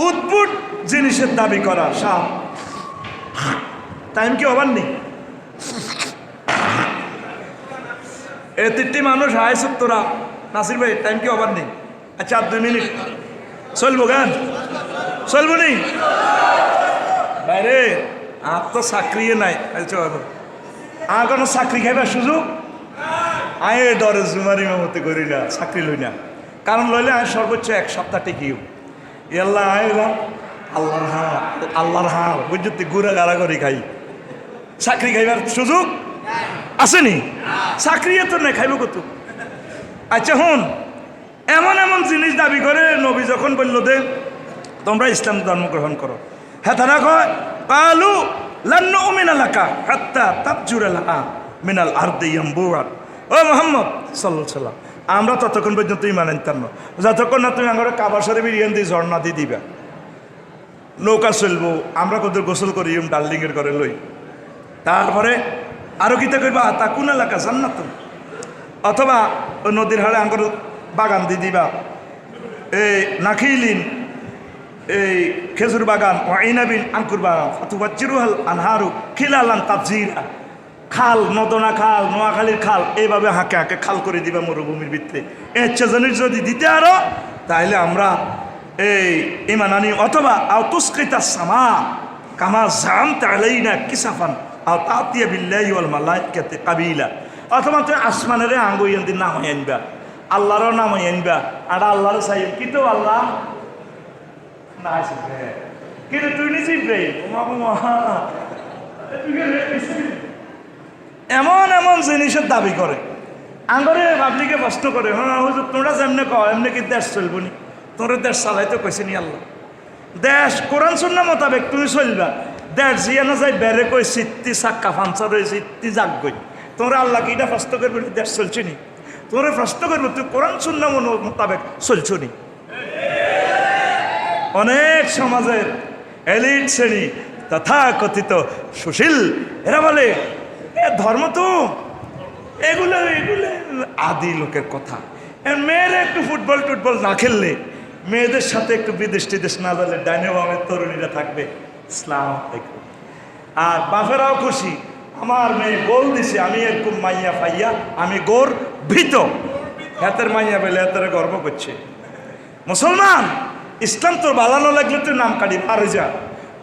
উদ্ভুট জিনিসের দাবি করা সাপ। টাইম কি হবার নেই? এ 3টি মানুষ হাইছ তোরা নাসির ভাই, টাইম কি হবার নেই? আচ্ছা, আর 2 মিনিট চলবো গান, চলবো নি বাইরে? আর তো চাকরি নাই, আর কোনো চাকরি খাইবার সুযোগ আয় ডরে জুমারি মামতি করি না, চাকরি লই না। কারণ লইলে আমি সর্বোচ্চ 1 সপ্তাহ টিকিও আল্লাহ আল্লাহর হাল বুঝতে ঘুরা গাড়া করি খাই। চাকরি খাইবার সুযোগ আসেনি, চাকরি তো নেই, খাইব কত? আচ্ছা হুন, এমন এমন জিনিস দাবি করে নবী যখন বলল দে তোমরা ইসলাম ধর্ম গ্রহণ করো, হ্যাঁ তারা কয় কালু লান নুমিনা লাকা হাত্তা তাফজুরা লানা মিনাল আরদি ইয়ামবুআ। ও মুহাম্মদ সাল্লাল্লাহু আলাইহি সাল্লাম, আমরা ততক্ষণ পর্যন্ত ঈমান আনতাম না যতক্ষণ না তুমি আমার কাবা শরীফের ইয়ান দিয়ে ঝর্ণা দিয়ে দিবা। নৌকা চলবো, আমরা কত গোসল করি ডার্লিংয়ের ঘরে লই। তারপরে আরো কিতা করবা তাকুন এলাকা জান্নাত, অথবা ওই নদীর হাড়ে আঙ্গুর বাগান দিয়ে দিবা, এই নাখিলিন এই খেজুর বাগান, ওয়াইনাবিন আঙ্কুর বাগান, ফাতুবাজ্জিরুহাল আনহারু খিলালান তাবজিরা। খাল, নদনা খাল, নোয়াখালীর খাল, এইভাবে হাঁকে হাঁকে খাল করে দিবা মরুভূমির ভিতরে। ইচ্ছা জানিস যদি দিতে আরো তাহলে আমরা এই ইমান আনি। অথবা আও তুসকিতা সামা কামা জামতা আলাইনা কিসাফান আও তাতিয়া বিল্লাহি ওয়াল মালাইকাতি কাবিলা। অথবা তুই আসমানের আঙ্গুইয়ান দিন নামাই আনবা, আল্লাহরও নামাই আনবা, আর আল্লাহরও চাই কিন্তু আল্লাহ না আছে কিন্তু তুই নিজেই এমন এমন জিনিসের দাবি করে। আঙ্গরে পাবলিকে প্রশ্ন করে, হ্যাঁ হুজুর তোমরা যেমনি কও এমনি কি দেশ চলবো নি? তোমরা দেশ চালাইতে কইছে নি আল্লাহ? দেশ কোরআন সুন্নাহ মোতাবেক তুমি চলবা। দেশ জিয়া না যাই বেড়ে কই সিত্তি চাক্কা ফাঞ্চার হয়ে সিত্তি জাগ গই। তোমরা আল্লাহ কি এটা প্রশ্ন করবে দেশ চলছে নি? তোমরা প্রশ্ন করবো তুই কোরআন সুন্নাহ মোতাবেক চলছো নি? অনেক সমাজের এলিট শ্রেণী তথা কথিত সুশীল এরা বলে ধর্ম তো এগুলো এগুলো আদি লোকের কথা। মেয়েরা একটু ফুটবল টুটবল না খেললে, মেয়েদের সাথে একটু বিদেশ টিদেশ না যালে ডাইনে বামের তরুণীরা থাকবে। ইসলাম আর বাপেরাও খুশি, আমার মেয়ে গোল দিছে, আমি এরকম মাইয়া ফাইয়া আমি গোর ভীত। হাতের মাইয়া পেলে হাতের গর্ব করছে। মুসলমান ইসলাম তোর বালানো লাগলে তুই নাম কাটি পারে যা,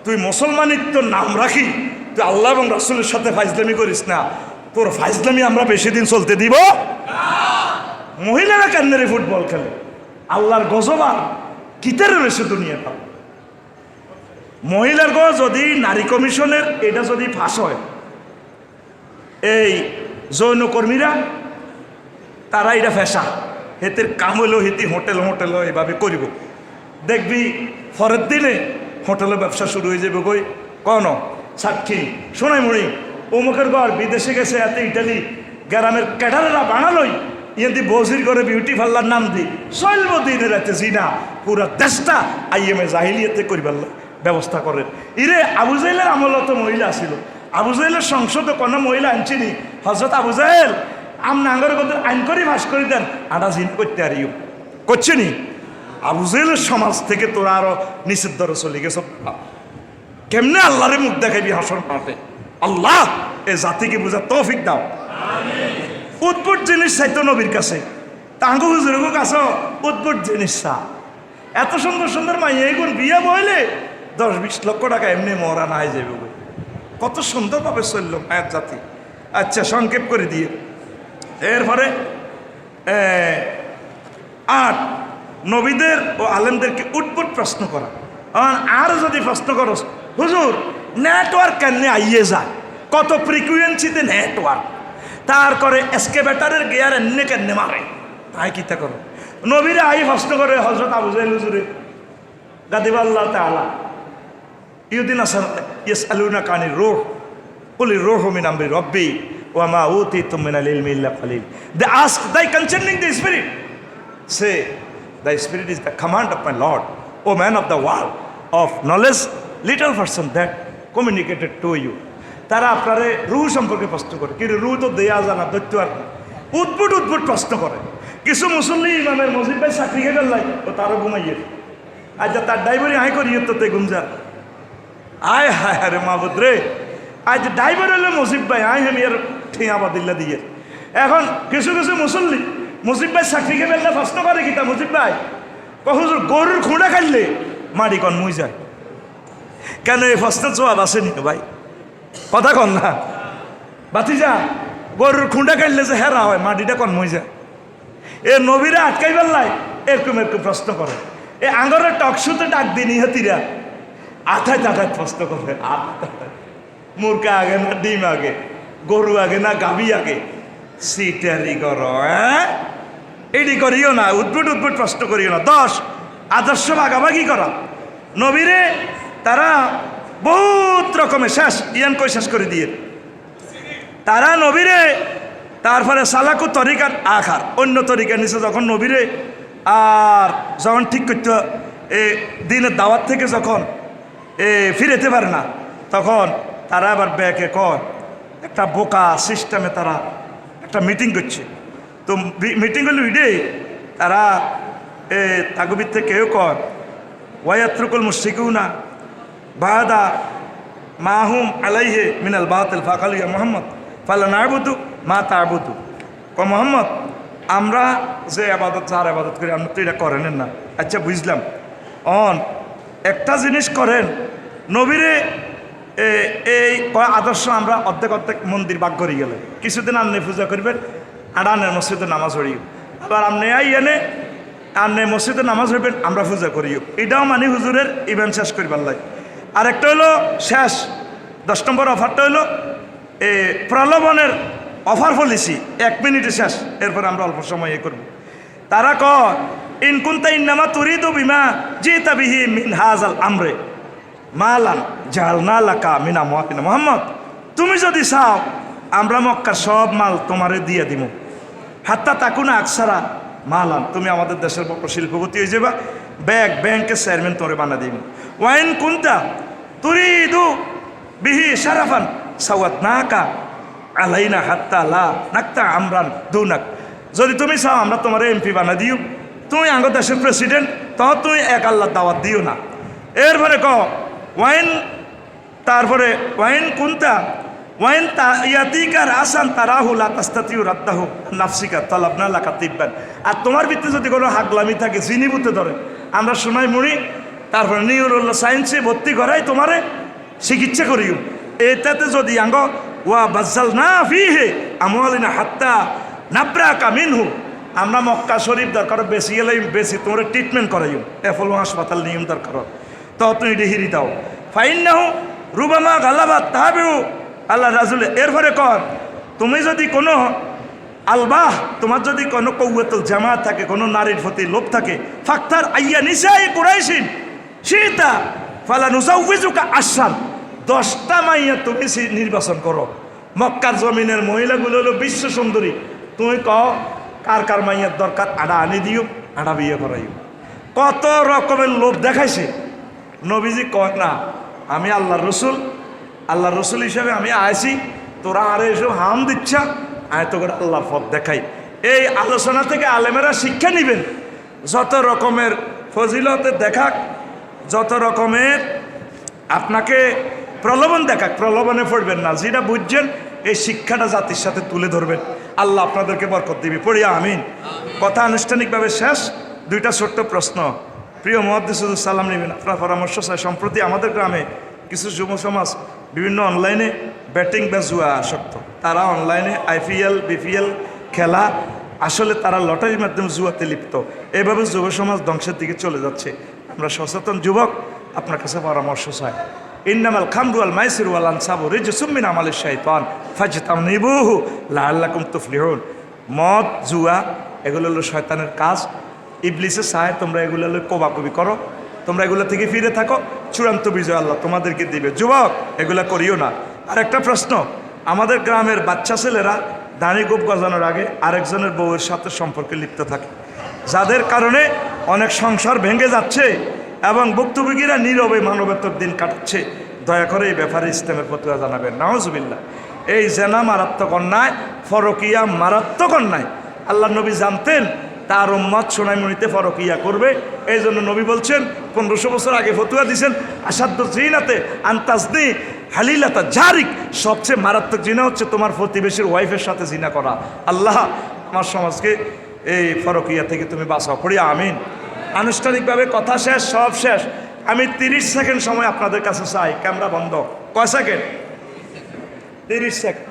তুই মুসলমানির তোর নাম রাখি, তুই আল্লাহ এবং রাসূলের সাথে ফাইজলামি করিস না। তোর ফাইজলামি আমরা বেশি দিন চলতে দিব। মহিলারা কেন্দ্রে ফুটবল খেলে, আল্লাহর গজবা কিতারে রয়েছে দুনিয়াটা। মহিলার গো যদি নারী কমিশনের এটা যদি ফাঁস হয়, এই যৌনকর্মীরা তারা এটা ফেসা হেতের কাম হলো হেতি হোটেল হোটেল এভাবে করিব। দেখবি পরের দিনে হোটেলে ব্যবসা শুরু হয়ে যাবে। কই কন সাক্ষী শোনাই মরি অমুকের ঘর বিদেশে গেছে, এত ইটালি গ্রামের ক্যাডারেরা বানালোই ইয়েদি বজির করে বিউটি পার্লার নাম দি চলব দিনের রাতে জিনা পুরা দেশটা আইএমএ জাহিলিয়াতে করিবার ব্যবস্থা করেন। ইরে আবু জাহেলের আমলত মহিলা আসিল, আবু জাহেলের সংসদে কোনো মহিলা আনছিনি। হজরত আবু জাহেল আমনা আঙ্গর কত আইন করে ভাস করে দেন আটা জিন করতে আরিও করছে নি। আবু জাহেলের সমাজ থেকে তোরা আরো নিষিদ্ধ ধরে চলে গেছ। কেমনে আল্লাহরে মুখ দেখাবি হাসর মাঠে? আল্লাহ এ জাতিকে বুঝা তৌফিক দাও। উদ্ভুট জিনিস চাইতো নবীর কাছে, তাঙ্গু হুজুরের কাছে উদ্ভুট জিনিস চা। এত সুন্দর সুন্দর মাইয়া এগুন বিয়া বইলে 10-20 লক্ষ টাকা এমনি মরা নাই যাবে। কত সুন্দরভাবে চলল মায়ের জাতি। আচ্ছা সংক্ষেপ করে দিয়ে এরপরে 8 নবীদের ও আলেমদেরকে উদ্ভুট প্রশ্ন করা। আর যদি প্রশ্ন করো হুজুর নেটওয়ার্ক কেন আইয়ে যায়, কত ফ্রিকুয়েন্সিতে নেটওয়ার্ক, তার করে এসকেভেটারের গিয়ার এমনি কেন মারে, তাই কিতা করো? নবীরা আই প্রশ্ন করে হযরত আবু জাহেল হুজুরে গাদিবাল্লাহ তাআলা ইউদিন আসান ইয়াসআলুনা কানির রূহ কুল রূহু মিন আমরি রাব্বি ওয়া মা উতিতুম মিনাল ইলমি ইল্লা কালিল। They ask thee concerning the spirit, say the spirit is the command of my lord O man of the world of knowledge little person that communicated to you. তারা আপনারে রুহ সম্পর্কে প্রশ্ন করে, কিন্তু রুহ তো দেয়া জানা দৈত্য আর উদ্ভুট উদ্ভুট প্রশ্ন করে। কিছু মুসল্লি ইমামের মসজিদ ভাই চাকরি খেয়ে ফেললাই ও তারও ঘুমাইয়ে আজ তার ড্রাইভারই হাই করি তো তে গুঞ্জা আয় হায় হায় রে মাহবুদ রে আজ ড্রাইভার হলো মুসিব ভাই আয় আমি আর ঠিয়া বাদিল্লা দিয়ে এখন কিছু কিছু মুসল্লি মুসিব ভাই চাকরি খেয়ে ফেললে প্রশ্ন করে কিতা মুসিব ভাই কখন গরুর খুঁড়া খাইলে মাটি কন মুই যায় কেন এই প্রশ্নের জবাব আসেনি ভাই কথা কন না বাতিজা গরুর খুঁড়া খাইলে যে হেরা হয় মাটিটা কন মুই যায় এ নবীরা আটকাই ফেললাই এরকম এরকম প্রশ্ন করে এ আঙ্গরের টকশুতে ডাক দিনি হাতিরা আঠায় টাটায় প্রশ্ন করে মুরগা আগে না ডিম আগে গরু আগে না গাভী আগে সিটারি করো হ্যাঁ এডি করিও না উদ্ভুট উদ্ভুট প্রশ্ন করিও না 10 আদর্শ ভাগাভাগি করা নবীরে তারা বহুত রকমের শেষ ইয়ান কই শেষ করে দিয়ে তারা নবীরে তারপরে সালাকু তরিকার আখার অন্য তরিকার নিচে যখন নবীরে আর যখন ঠিক করতে দিনের দাওয়াত থেকে যখন ফিরেতে পারে না তখন তারা আবার ব্যাকে কয় একটা বোকা সিস্টেমে তারা একটা মিটিং করছে তো মিটিং হলো ইডে তারা তাগবির থেকে কেউ কয় ওয়ায়াত্রুকুল মুশরিকুনা বাদা মাহুম আলাইহে মিনাল বাতিল ফাকালিয়া মোহাম্মদ ফালা নাবুদু মা তাবুদু ক মোহাম্মদ আমরা যে আবাদত যার আবাদত করি আপনি তো এটা করেন না আচ্ছা বুঝলাম একটা জিনিস করেন নবীরে এই আদর্শ আমরা অর্ধেক অর্ধেক মন্দির বাগ করি গেলে কিছুদিন আপনি পূজা করবেন আর আনের মসজিদে নামাজ পড়িও আবার আপনি এনে আনে মসজিদে নামাজ হইবেন আমরা পূজা করিও এটাও মানে হুজুরের ইভেন্ট শেষ করিবার লাগে আর একটা হলো শেষ 10 নম্বর অফারটা হলো প্রলোভনের অফার পলিসি 1 মিনিটে শেষ এরপর আমরা অল্প সময় করব তারা কয় ইন কুনতা ইন্নামা তুরিদু বিমা জিতা বিহি মিন হাযাল আমরে মালান জালনা লাকা মিন আমওয়াতিনা মুহাম্মদ তুমি যদি চাও আমরা মক্কার সব মাল তোমারে দিয়ে দিব হাত্তা তাকুনা আকসারা মালান তুমি আমাদের দেশের বড় শিল্পপতি হয়ে যাবা ব্যাংকের চেয়ারম্যান তোরে বানা দিব ওয়াইন কুনতা তুরিদু বিহি শারাফান সাওয়াতনাকা আলাইনা হাত্তা লা নাকতা আমরান দুনাক যদি তুমি চাও আমরা তোমার এমপি বানা দিও তুমি আঙ্গ দেশের প্রেসিডেন্ট তখন তুমি এক আল্লাহর দাওয়াত দিও না এরপরে ওয়াইন তারপরে ওয়াইন কুনতা ওয়াইন ইয়াতিকার আসান তারাহুলা তাস্তাতিউ রাদ্দাহু নাফসিকা তালাবনা লাকা তিব্বান আর তোমার ভিতরে যদি কোনো হাগলামি থাকে জিনিবুতে ধরে আমরা শোনাই মুড়ি তারপরে নিউরোল্লা সায়েন্সে ভর্তি করাই তোমারে চিকিৎসা করিও এটাতে যদি আঙ্গ ওয়া বাজ্জাল না ফিহে আমওয়ালিনা হাত্তা নাবরাকা মিনহু আমরা মক্কা শরীফ দরকার বেশি গেলে বেশি তোমরা ট্রিটমেন্ট করাইও অ্যাপোলো হাসপাতাল নিয়ম দরকার তো তুমি ডিহিরি দাও ফাইন্নাহু রুবামা গালাবাত তাহাবিউ আল্লাহ রাজুল এরপরে কর তুমি যদি কোনো আলবাহ তোমার যদি কোনো কৌয়াতুল জামাত থাকে কোনো নারীর প্রতি লোভ থাকে ফাক্তার আইয়া নিসাই কুরাইশিন সীতা ফালা নুসাউফিজুকা আশান 10টা মাইয়া তুমি নির্বাচন করো মক্কার জমিনের মহিলাগুলো হলো বিশ্ব সুন্দরী তুমি কার কার মাইয়ার দরকার আড়া আনি দিও আড়া বিয়ে করাইও কত রকমের লোভ দেখাইছে নবীজি কয় না আমি আল্লাহর রসুল হিসেবে আমি আইছি তোরা আরে এসব হাম দিচ্ছা আয় তো করে আল্লাহর পথ দেখাই এই আলোচনা থেকে আলেমেরা শিক্ষা নেবেন যত রকমের ফজিলতে দেখাক যত রকমের আপনাকে প্রলোভন দেখাক প্রলোভনে পড়বেন না যেটা বুঝছেন এই শিক্ষাটা জাতির সাথে তুলে ধরবেন আল্লাহ আপনাদেরকে বরকত দিবে পড়িয়া আমিন কথা আনুষ্ঠানিকভাবে শেষ 2টা ছোট্ট প্রশ্ন প্রিয় মুহাদ্দিসুল সালাম নেবেন আপনার পরামর্শ চাই সম্প্রতি আমাদের গ্রামে কিছু যুব সমাজ বিভিন্ন অনলাইনে ব্যাটিং বা জুয়া আসক্ত তারা অনলাইনে IPL BPL খেলা আসলে তারা লটারির মাধ্যমে জুয়াতে লিপ্ত এভাবে যুব সমাজ ধ্বংসের দিকে চলে যাচ্ছে আমরা সচেতন যুবক আপনার কাছে পরামর্শ চাই ইন্নামাল খামরু ওয়াল মাইসিরু ওয়াল আনসাবু রিজসুম মিন আমালিশ শাইতান ফাজতানিবুহু লাআল্লাকুম তুফলিহুন মদ জুয়া এগুলো হলো শয়তানের কাজ ইবলিসে চায় তোমরা এগুলো হলো কোবাকুবি করো তোমরা এগুলো থেকে ফিরে থাকো চূড়ান্ত বিজয় আল্লাহ তোমাদেরকে দিবে যুবক এগুলা করিও না আর একটা প্রশ্ন আমাদের গ্রামের বাচ্চা ছেলেরা দাড়ি গোপ গজানোর আগে আরেকজনের বউয়ের সাথে সম্পর্কে লিপ্ত থাকে যাদের কারণে অনেক সংসার ভেঙে যাচ্ছে এবং ভুক্তভোগীরা নীরবে মানবেতর দিন কাটাচ্ছে দয়া করে এই ব্যাপারে ইসলামের ফতোয়া জানাবেন নাউজুবিল্লাহ এই জেনা মারাত্মক অন্যায় ফরকিয়া মারাত্মক অন্যায় আল্লাহ নবী জানতেন তার উম্মত সোনাইমুড়িতে ফরকিয়া করবে। এই জন্য নবী বলছেন 1500 বছর আগে ফতুয়া দিয়েছেন, আসাধ্য জিনাতে আন্তাজনি হালিলাতা জারিক, সবচেয়ে মারাত্মক জিনা হচ্ছে তোমার প্রতিবেশীর ওয়াইফের সাথে জিনা করা। আল্লাহ আমার সমাজকে এই ফরকিয়া থেকে তুমি বাঁচাও, পড়ি আমিন। আনুষ্ঠানিকভাবে কথা শেষ, সব শেষ। আমি 30 সেকেন্ড সময় আপনাদের কাছে চাই। ক্যামেরা বন্ধ। কয় সেকেন্ড? 30 সেকেন্ড।